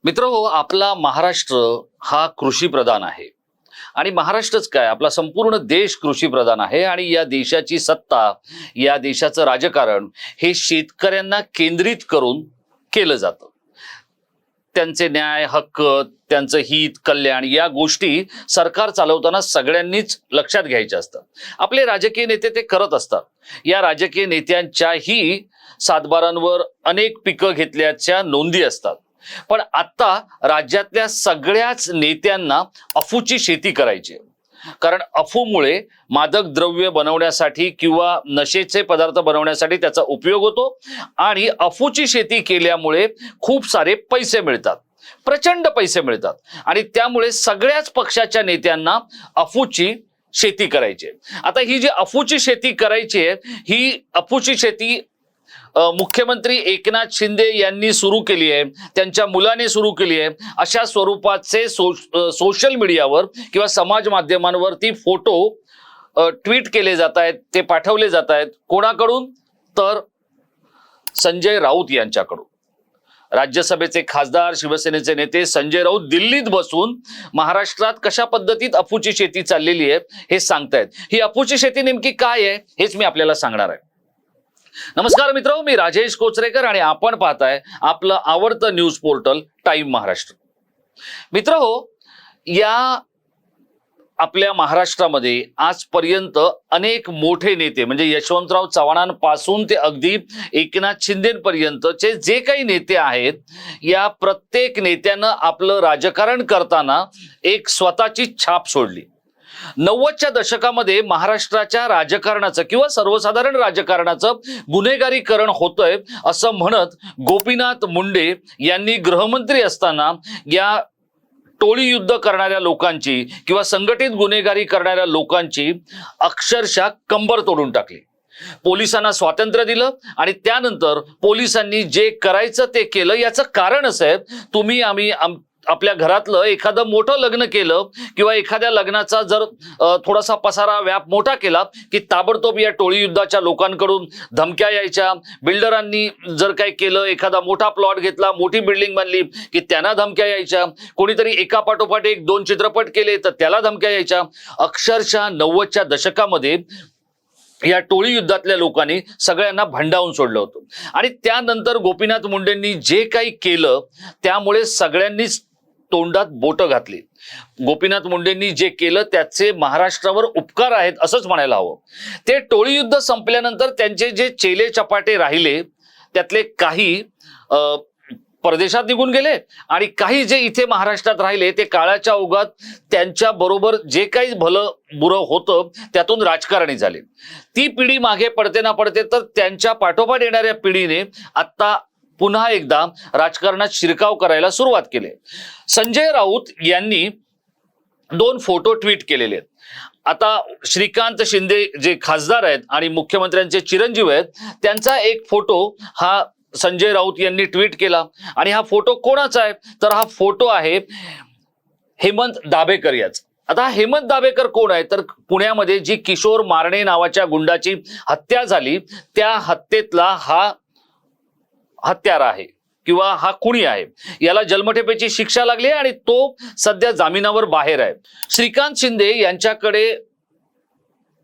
मित्रहो, आपला महाराष्ट्र हा कृषी प्रधान आहे आणि महाराष्ट्रच काय आपला संपूर्ण देश कृषी प्रधान आहे आणि या देशाची सत्ता, या देशाचं राजकारण हे शेतकऱ्यांना केंद्रित करून केलं जातं। त्यांचे न्याय, हक्क, त्यांचं हित, कल्याण या गोष्टी सरकार चालवताना सगळ्यांनीच लक्षात घ्यायच्या असतात। आपले राजकीय नेते ते करत असतात। या राजकीय नेत्यांच्याही सातबारांवर अनेक पिकं घेतल्याच्या नोंदी असतात। पण आता राज्यातल्या सगळ्याच नेत्यांना अफूची शेती करायची, कारण अफूमुळे मादक द्रव्य बनवण्यासाठी किंवा नशेचे पदार्थ बनवण्यासाठी त्याचा उपयोग होतो आणि अफूची शेती केल्यामुळे खूप सारे पैसे मिळतात, प्रचंड पैसे मिळतात आणि त्यामुळे सगळ्याच पक्षाच्या नेत्यांना अफूची शेती करायची आहे। आता ही जी अफूची शेती करायची आहे, ही अफूची शेती मुख्यमंत्री एकनाथ शिंदे यांनी सुरू केली आहे, त्यांच्या मुलाने सुरू केली आहे। अशा स्वरूपाचे सोशल मीडियावर किंवा समाज माध्यमांवरती फोटो ट्विट केले जात आहेत, ते पाठवले जात आहेत। कोणाकडून? तर संजय राऊत यांच्याकडून। राज्यसभेचे खासदार, शिवसेनेचे नेते संजय राऊत दिल्लीत बसून महाराष्ट्रात कशा पद्धतीत अफूची शेती चाललेली आहे हे सांगतायत। ही अफूची शेती नेमकी काय आहे हेच मी आपल्याला सांगणार आहे। नमस्कार मित्रांनो, मी राजेश कोचरेकर आणि आपण पाहताय आपलं आवडतं न्यूज पोर्टल टाइम महाराष्ट्र। मित्रांनो, या आपल्या महाराष्ट्रामध्ये आजपर्यंत अनेक मोठे नेते म्हणजे यशवंतराव चव्हाणांपासून ते अगदी एकनाथ शिंदेपर्यंतचे जे काही नेते आहेत, या प्रत्येक नेत्यानं आपलं राजकारण करताना एक स्वतःची छाप सोडली। 90च्या दशकामध्ये महाराष्ट्राच्या राजकारणाचं किंवा सर्वसाधारण राजकारणाचं गुन्हेगारीकरण होतंय असं म्हणत गोपीनाथ मुंडे यांनी गृहमंत्री असताना या टोळी युद्ध करणाऱ्या लोकांची किंवा संघटित गुन्हेगारी करणाऱ्या लोकांची अक्षरशः कंबर तोडून टाकली। पोलिसांना स्वातंत्र्य दिलं आणि त्यानंतर पोलिसांनी जे करायचं ते केलं। याचं कारण असं आहे, तुम्ही आम्ही आपल्या घरातलं एखादं मोठं लग्न केलं किंवा एखाद्या लग्नाचा जर थोडासा पसारा व्याप मोठा केला की ताबडतोब या टोळी युद्धाच्या लोकांकडून धमक्या यायच्या। बिल्डरांनी जर काही केलं, एखादा मोठा प्लॉट घेतला, मोठी बिल्डिंग बांधली की त्यांना धमक्या यायच्या। कोणीतरी एका पाठोपाठ एक 2 चित्रपट केले तर त्याला धमक्या यायच्या। अक्षरशः 90च्या दशकामध्ये या टोळी युद्धातल्या लोकांनी सगळ्यांना भंडावून सोडलं होतं आणि त्यानंतर गोपीनाथ मुंडेंनी जे काही केलं त्यामुळे सगळ्यांनीच तोंडात बोटं घातली। गोपीनाथ मुंडेंनी जे केलं त्याचे महाराष्ट्रावर उपकार आहेत असंच म्हणायला हवं। ते टोळी युद्ध संपल्यानंतर त्यांचे जे चेले चपाटे राहिले त्यातले काही परदेशात निघून गेले आणि काही जे इथे महाराष्ट्रात राहिले ते काळाच्या ओघात त्यांच्या बरोबर जे काही भलं बुरं होतं त्यातून राजकारणी झाले। ती पिढी मागे पडते ना पडते तर त्यांच्या पाठोपाठ येणाऱ्या पिढीने आता पुन्हा एकदा राजकारणात शिरकाव करायला सुरुवात केली। संजय राऊत यांनी 2 फोटो ट्विट केलेले आहेत। आता श्रीकांत शिंदे जे खासदार आहेत आणि मुख्यमंत्र्यांचे चिरंजीव आहेत, त्यांचा एक फोटो हा संजय राऊत यांनी ट्विट केला आणि हा फोटो कोणाचा आहे तर हा फोटो आहे हेमंत दाभेकर याचा। आता हेमंत दाभेकर कोण आहे तर पुण्यामध्ये जी किशोर मारणे नावाच्या गुंडाची हत्या झाली त्या हत्येतला हा हत्यारा आहे किंवा हा खुनी आहे। याला जन्मठेपेची शिक्षा लागली आणि तो सध्या जामिनावर बाहेर आहे। श्रीकांत शिंदे यांच्याकडे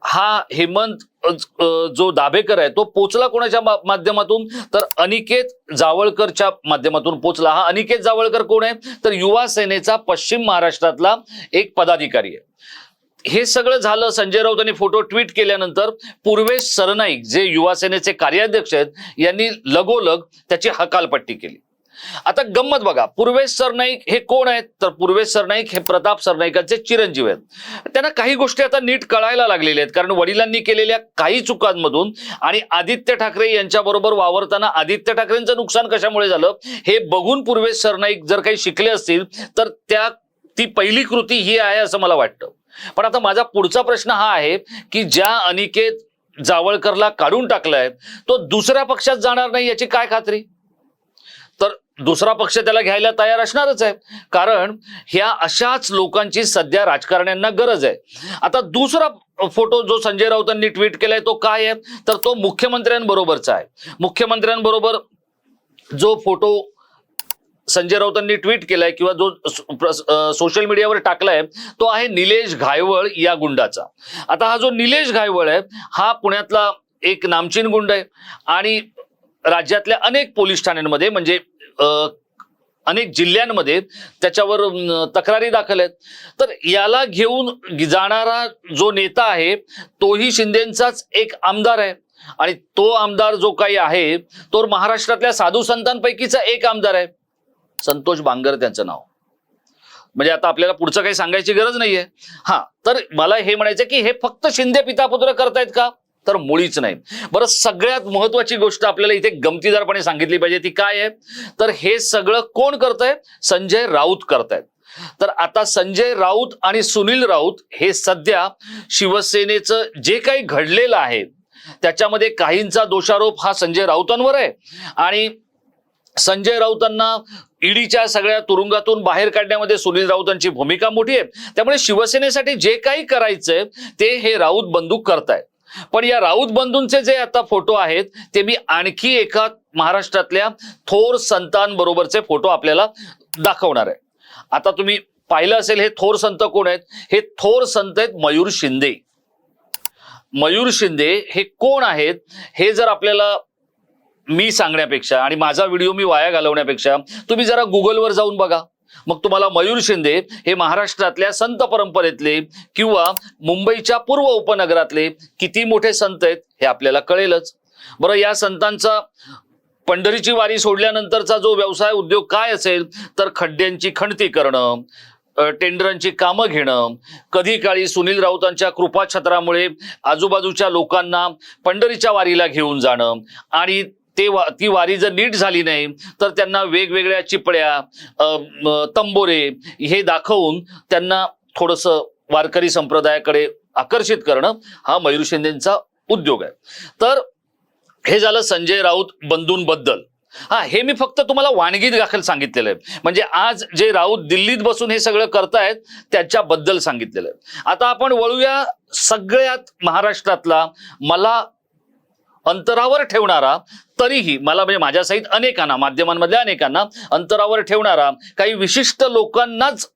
हा हेमंत जो दाभेकर आहे तो पोचला कोणाच्या माध्यमातून तर अनिकेत जावळकरच्या माध्यमातून पोचला। हा अनिकेत जावळकर कोण आहे तर युवा सेनेचा पश्चिम महाराष्ट्रातला एक पदाधिकारी आहे। हे सगळं झालं, संजय राऊत यांनी फोटो ट्विट केल्यानंतर पूर्वेश सरनाईक जे युवा सेनेचे कार्याध्यक्ष आहेत यांनी लगोलग त्याची हकालपट्टी केली। आता गंमत बघा, पूर्वेश सरनाईक हे कोण आहेत तर पूर्वेश सरनाईक हे प्रताप सरनाईकांचे चिरंजीव आहेत। त्यांना काही गोष्टी आता नीट कळायला लागलेल्या आहेत, कारण वडिलांनी केलेल्या काही चुकांमधून आणि आदित्य ठाकरे यांच्याबरोबर वावरताना आदित्य ठाकरेंचं नुकसान कशामुळे झालं हे बघून पूर्वेश सरनाईक जर काही शिकले असतील तर ती पहिली कृती ही आहे असं मला वाटतं। पण आता माझा पुढचा प्रश्न हा आहे की ज्या अनिकेत जावळकरला काढून टाकलाय तो दुसऱ्या पक्षात जाणार नाही याची काय खात्री? तर दुसरा पक्ष त्याला घ्यायला तयार असणारच आहे, कारण ह्या अशाच लोकांची सध्या राजकारण्यांना गरज आहे। आता दुसरा फोटो जो संजय राऊतांनी ट्विट केलाय तो काय आहे तर तो मुख्यमंत्र्यांबरोबरचा आहे। मुख्यमंत्र्यांबरोबर जो फोटो संजय राऊतांनी ट्विट केलाय किंवा जो सोशल मीडियावर टाकलाय तो आहे निलेश घायवळ या गुंडाचा. आता हा जो निलेश घायवळ आहे हा पुण्यातला एक नामचीन गुंड आहे आणि राज्यातल्या अनेक पोलीस ठाण्यांमध्ये म्हणजे अनेक जिल्ह्यांमध्ये त्याच्यावर तक्रारी दाखल आहेत. तर याला घेऊन जाणारा जो नेता आहे तोही शिंदेंचाच एक आमदार आहे आणि तो आमदार जो काही आहे तो महाराष्ट्रातल्या साधू संतांपैकीचा एक आमदार आहे. संतोष बांगर त्यांचं नाव. म्हणजे आता आपल्याला पुढचं काही सांगायची गरज नाहीये. हा, तर मला हे म्हणायचं की हे फक्त शिंदे पितापुत्र करतायत का, तर मुळीच नाही. बरं, सगळ्यात महत्वाची गोष्ट आपल्याला इथे गमतीदारपणे सांगितली पाहिजे ती काय आहे, तर हे सगळं कोण करतंय, संजय राऊत करतायत. तर आता संजय राऊत आणि सुनील राऊत हे सध्या शिवसेनेचं जे काही घडलेलं आहे त्याच्यामध्ये काहींचा दोषारोप हा संजय राऊतांवर आहे आणि संजय राऊतांना ईडीच्या सगळ्या तुरुंगातून बाहेर काढण्यामध्ये सुनील राऊतांची भूमिका मोठी आहे. त्यामुळे शिवसेनेसाठी जे काही करायचंय ते हे राऊत बंधू करतायत. पण या राऊत बंधूंचे जे आता फोटो आहेत ते मी आणखी एका महाराष्ट्रातल्या थोर संतांबरोबरचे फोटो आपल्याला दाखवणार आहे. आता तुम्ही पाहिलं असेल हे थोर संत कोण आहेत. हे थोर संत आहेत मयूर शिंदे. मयूर शिंदे हे कोण आहेत हे जर आपल्याला मी सांगण्यापेक्षा आणि माझा व्हिडिओ मी वाया घालवण्यापेक्षा तुम्ही जरा गुगलवर जाऊन बघा. मग तुम्हाला मयूर शिंदे हे महाराष्ट्रातल्या संत परंपरेतले किंवा मुंबईच्या पूर्व उपनगरातले किती मोठे संत आहेत हे आपल्याला कळेलच. बरं, या संतांचा पंढरीची वारी सोडल्यानंतरचा जो व्यवसाय उद्योग काय असेल तर खड्ड्यांची खणती करणं, टेंडरांची कामं घेणं, कधी काळी सुनील राऊतांच्या कृपाछत्रामुळे आजूबाजूच्या लोकांना पंढरीच्या वारीला घेऊन जाणं आणि ती वारी जर नीट झाली नाही तर त्यांना वेगवेगळ्या चिपळ्या, तंबोरे हे दाखवून त्यांना थोडंसं वारकरी संप्रदायाकडे आकर्षित करणं हा मयूर शिंदेंचा उद्योग आहे. तर हे झालं संजय राऊत बंधूंबद्दल. हा, हे मी फक्त तुम्हाला वाणगीत दाखल सांगितलेलं आहे. म्हणजे आज जे राऊत दिल्लीत बसून हे सगळं करतायत त्याच्याबद्दल सांगितलेलं आहे. आता आपण वळूया सगळ्यात महाराष्ट्रातला मला अंतरावर ठेवणारा, तरीही मला म्हणजे माझ्या सहित अनेकांना, माध्यमांमधल्या अनेकांना अंतरावर ठेवणारा, काही विशिष्ट लोकांनाच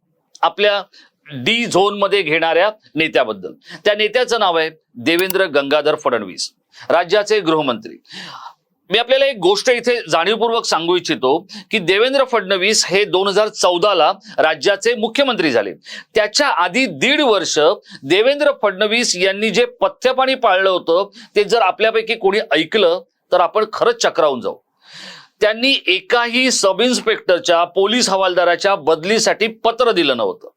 आपल्या डी झोन मध्ये घेणाऱ्या नेत्याबद्दल. त्या नेत्याचं नाव आहे देवेंद्र गंगाधर फडणवीस, राज्याचे गृहमंत्री. मी आपल्याला एक गोष्ट इथे जाणीवपूर्वक सांगू इच्छितो की देवेंद्र फडणवीस हे 2014ला राज्याचे मुख्यमंत्री झाले. त्याच्या आधी 1.5 वर्ष देवेंद्र फडणवीस यांनी जे पथ्यपाणी पाळलं होतं ते जर आपल्यापैकी कोणी ऐकलं तर आपण खरंच चक्रावून जाऊ. त्यांनी एकाही सब इन्स्पेक्टरच्या, पोलीस हवालदाराच्या बदलीसाठी पत्र दिलं नव्हतं.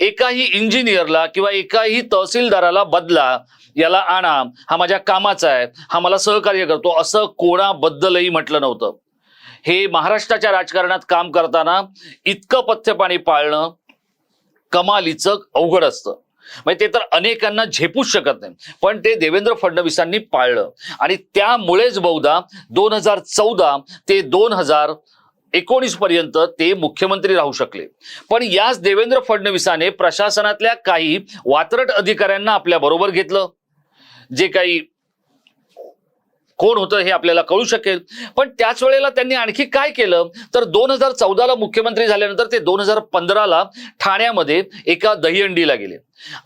एकाही इंजिनियरला किंवा एकाही तहसीलदाराला बदला, याला आणा, हा माझ्या कामाचा आहे, हा मला सहकार्य करतो, असं कोणाबद्दलही म्हटलं नव्हतं. हे महाराष्ट्राच्या राजकारणात काम करताना इतकं पथ्यपाणी पाळणं कमालीचं अवघड असतं. म्हणजे ते तर अनेकांना झेपूच शकत नाही, पण ते देवेंद्र फडणवीसांनी पाळलं आणि त्यामुळेच बहुधा 2014 ते 2019 पर्यंत ते मुख्यमंत्री राहू शकले. पण याच देवेंद्र फडणवीसाने प्रशासनातल्या काही वात्रट अधिकाऱ्यांना आपल्या बरोबर घेतलं. जे काही कोण होतं हे आपल्याला कळू शकेल. पण त्याच वेळेला त्यांनी आणखी काय केलं तर 2014ला मुख्यमंत्री झाल्यानंतर ते 2015ला ठाण्यामध्ये एका दहीहंडीला गेले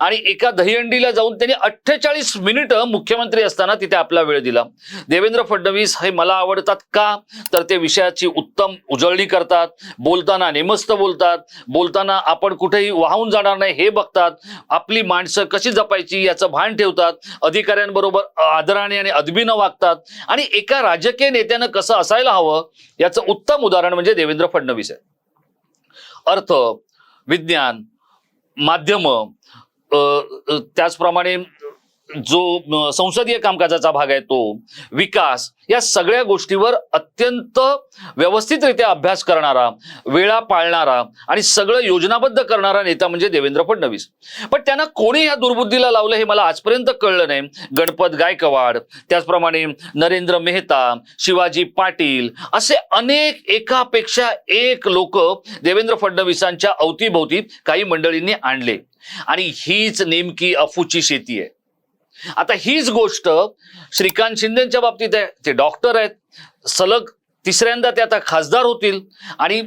आणि एका दहीहंडीला जाऊन त्यांनी 48 मिनिटं मुख्यमंत्री असताना तिथे आपला वेळ दिला. देवेंद्र फडणवीस हे मला आवडतात का, तर ते विषयाची उत्तम उजळणी करतात, बोलताना नेमस्त बोलतात, बोलताना आपण कुठेही वाहून जाणार नाही हे बघतात, आपली माणसं कशी जपायची याचं भान ठेवतात, अधिकाऱ्यांबरोबर आदराने आणि अदबीनं वागतात आणि एका राजकीय नेत्यानं कसं असायला हवं याचं उत्तम उदाहरण म्हणजे देवेंद्र फडणवीस आहे. अर्थ, विज्ञान, माध्यम, त्याचप्रमाणे जो संसदीय कामकाजाचा भाग आहे तो, विकास, या सगळ्या गोष्टीवर अत्यंत व्यवस्थितरित्या अभ्यास करणारा, वेळा पाळणारा आणि सगळं योजनाबद्ध करणारा नेता म्हणजे देवेंद्र फडणवीस. पण त्यांना कोणी ह्या दुर्बुद्धीला लावलं हे मला आजपर्यंत कळलं नाही. गणपत गायकवाड, त्याचप्रमाणे नरेंद्र मेहता, शिवाजी पाटील असे अनेक एकापेक्षा एक लोक देवेंद्र फडणवीसांच्या अवतीभोवती काही मंडळींनी आणले आणि हीच नेमकी अफूची शेती आहे. आता हीच गोष्ट श्रीकांत शिंदेच्या बाबतीत आहे. ते डॉक्टर आहेत, सलग 3ऱ्यांदा ते आता खासदार होतील आणि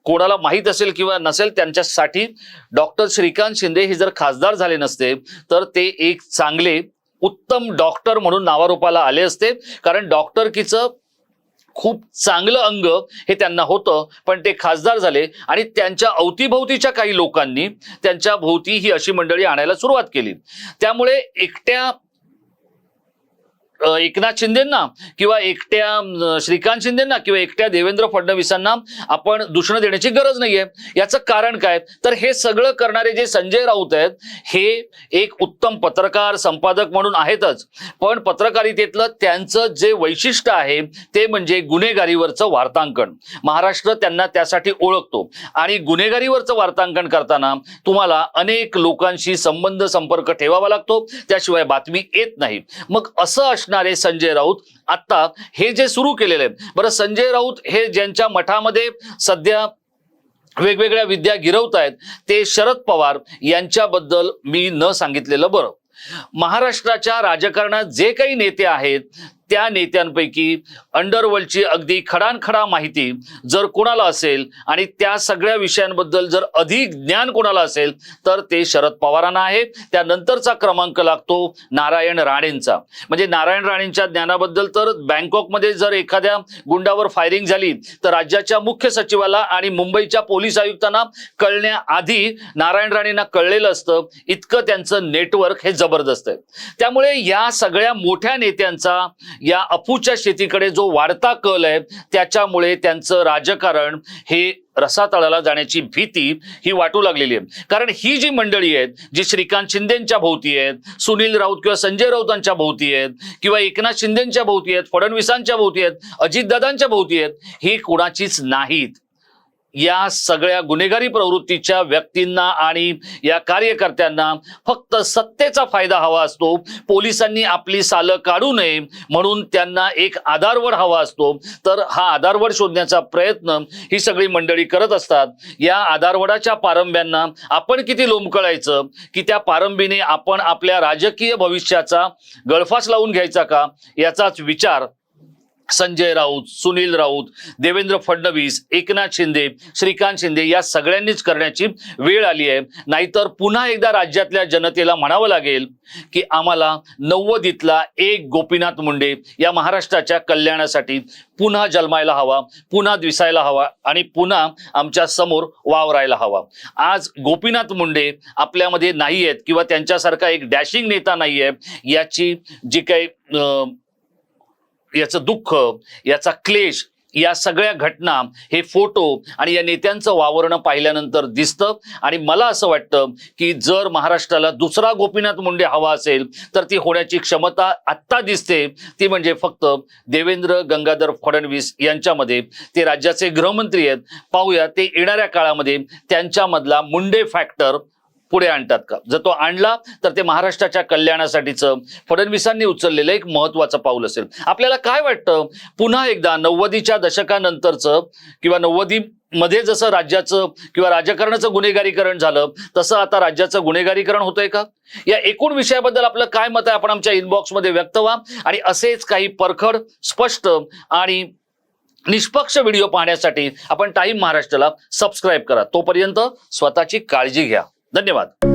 कोणाला माहीत असेल किंवा नसेल त्यांच्यासाठी डॉक्टर श्रीकांत शिंदे हे जर खासदार झाले नसते तर ते एक चांगले उत्तम डॉक्टर म्हणून नावारूपाला आले असते, कारण डॉक्टरकीचं खूप चांगलं अंग हे त्यांना होतं, पण ते खासदार झाले आणि त्यांच्या अवतीभोवतीच्या काही लोकांनी त्यांच्या भोवती ही अशी मंडळी आणायला सुरुवात केली. त्यामुळे एकट्या एकनाथ शिंदेंना किंवा एकट्या श्रीकांत शिंदेंना किंवा एकट्या देवेंद्र फडणवीसांना आपण दूषण देण्याची गरज नाहीये. याचं कारण काय, तर हे सगळं करणारे जे संजय राऊत आहेत हे एक उत्तम पत्रकार संपादक म्हणून आहेतच, पण पत्रकारितेतलं त्यांचं जे वैशिष्ट्य आहे ते म्हणजे गुन्हेगारीवरचं वार्तांकन. महाराष्ट्र त्यांना त्यासाठी ओळखतो आणि गुन्हेगारीवरचं वार्तांकन करताना तुम्हाला अनेक लोकांशी संबंध संपर्क ठेवावा लागतो, त्याशिवाय बातमी येत नाही. मग असं असणारे संजय राऊत आता हे जे सुरू केलेले आहे, बरं संजय राऊत हे ज्यांच्या मठामध्ये सध्या वेगवेगळ्या विद्या गिरवतायत ते शरद पवार यांच्याबद्दल मी न सांगितलेलं बरं. महाराष्ट्राच्या राजकारणात जे काही नेते आहेत त्या नेत्यांपैकी अंडरवर्ल्डची अगदी खडानखडा माहिती जर कोणाला असेल आणि त्या सगळ्या विषयांबद्दल जर अधिक ज्ञान कोणाला असेल तर ते शरद पवारांना आहे. त्यानंतरचा क्रमांक लागतो नारायण राणेंचा. म्हणजे नारायण राणेंच्या ज्ञानाबद्दल तर बँकॉकमध्ये जर एखाद्या गुंडावर फायरिंग झाली तर राज्याच्या मुख्य सचिवाला आणि मुंबईच्या पोलीस आयुक्तांना कळण्याआधी नारायण राणेंना कळलेलं असतं, इतकं त्यांचं नेटवर्क हे जबरदस्त आहे. त्यामुळे या सगळ्या मोठ्या नेत्यांचा या अफूच्या शेतीकडे जो वाढता कल आहे त्याच्यामुळे त्यांचं राजकारण हे रसातळाला जाण्याची भीती ही वाटू लागलेली आहे. कारण ही जी मंडळी आहेत जी श्रीकांत शिंदेंच्या भोवती आहेत, सुनील राऊत किंवा संजय राऊतांच्या भोवती आहेत किंवा एकनाथ शिंदेंच्या भोवती आहेत, फडणवीसांच्या भोवती आहेत, अजितदादांच्या भोवती आहेत, ही कोणाचीच नाहीत. या सगळ्या गुन्हेगारी प्रवृत्तीच्या व्यक्तींना आणि या कार्यकर्त्यांना फक्त सत्तेचा फायदा हवा असतो. पोलिसांनी आपली सालं काढू नये म्हणून त्यांना एक आधारवड हवा असतो. तर हा आधारवड शोधण्याचा प्रयत्न ही सगळी मंडळी करत असतात. या आधारवडाच्या पारंब्यांना आपण किती लोंबकळायचं की त्या पारंबीने आपण आपल्या राजकीय भविष्याचा गळफास लावून घ्यायचा का, याचाच विचार संजय राऊत, सुनील राऊत, देवेंद्र फडणवीस, एकनाथ शिंदे, श्रीकांत शिंदे या सगळ्यांनीच करण्याची वेळ आली आहे. नाहीतर पुन्हा एकदा राज्यातल्या जनतेला म्हणावं लागेल की आम्हाला 90तला एक गोपीनाथ मुंडे या महाराष्ट्राच्या कल्याणासाठी पुन्हा जन्मायला हवा, पुन्हा दिसायला हवा आणि पुन्हा आमच्या समोर वावरायला हवा. आज गोपीनाथ मुंडे आपल्यामध्ये नाही आहेत किंवा त्यांच्यासारखा एक डॅशिंग नेता नाही आहे. याची जी काही याचं दुःख, याचा क्लेश, या सगळ्या घटना, हे फोटो आणि या नेत्यांचं वावरणं पाहिल्यानंतर दिसतं. आणि मला असं वाटतं की जर महाराष्ट्राला दुसरा गोपीनाथ मुंडे हवा असेल तर ती होण्याची क्षमता आत्ता दिसते. ती म्हणजे फक्त देवेंद्र गंगाधर फडणवीस यांच्यामध्ये. ते राज्याचे गृहमंत्री आहेत. पाहूया ते येणाऱ्या काळामध्ये त्यांच्यामधला मुंडे फॅक्टर पुढे आणतात का. जर तो आणला तर ते महाराष्ट्राच्या कल्याणासाठीचं फडणवीसांनी उचललेलं एक महत्वाचं पाऊल असेल. आपल्याला काय वाटतं, पुन्हा एकदा 90च्या दशकानंतरचं किंवा 90मध्ये जसं राज्याचं किंवा राजकारणाचं गुन्हेगारीकरण झालं तसं आता राज्याचं गुन्हेगारीकरण होतंय का? या एकूण विषयाबद्दल आपलं काय मत आहे आपण आमच्या इनबॉक्समध्ये व्यक्त व्हा. आणि असेच काही परखड, स्पष्ट आणि निष्पक्ष व्हिडिओ पाहण्यासाठी आपण टाइम महाराष्ट्राला सबस्क्राईब करा. तोपर्यंत स्वतःची काळजी घ्या. धन्यवाद.